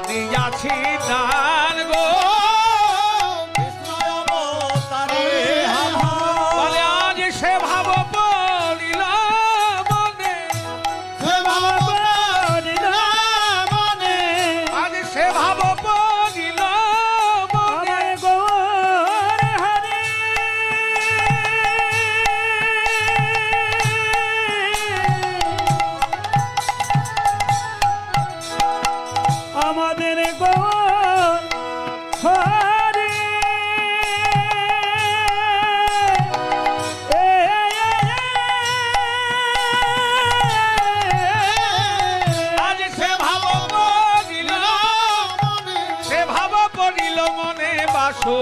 দিয়াছি দান গো বলে আজ সে ভাব পড়িল মনে আজ সে ভাব পড়িল মনে আমাদের গৌর হরি আজ সে ভাব পড়িল সে ভাব পড়িল মনে বাসু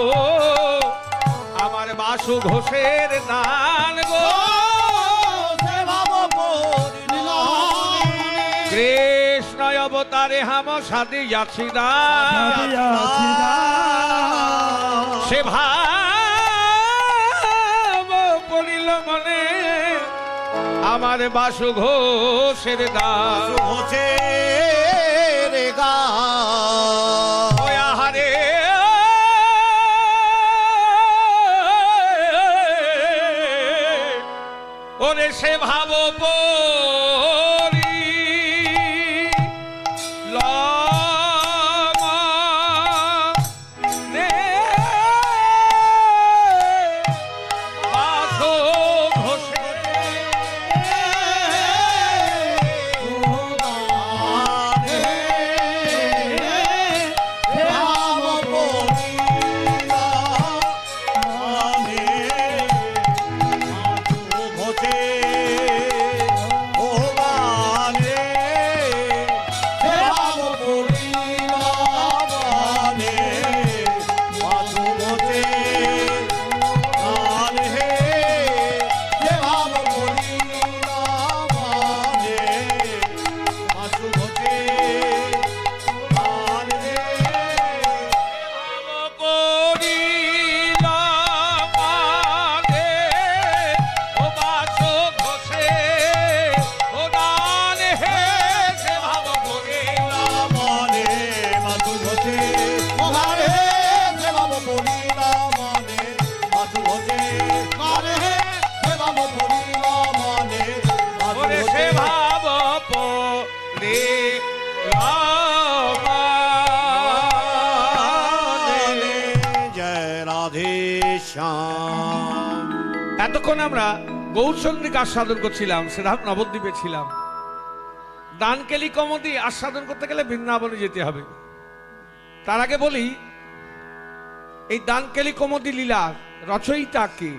আমার বাসু ঘোষের দান গো কৃষ্ণ অবতারে হাম সাদিয়াছি দান সে ভাব পড়িল মনে আমার বাসু ঘোষের দান ওই আহারে ওরে সে ভাব পরি রে বাসো ঘোষে এতক্ষণ আমরা গৌরচন্দ্রিক আস্বাদন করছিলাম, শ্রীধাম নবদ্বীপে ছিলাম। দানকেলি কমোদি আস্বাদন করতে গেলে বৃন্দাবনে যেতে হবে। তার আগে বলি, এই দানকেলি কমোদি লীলা রচয়িতা কে?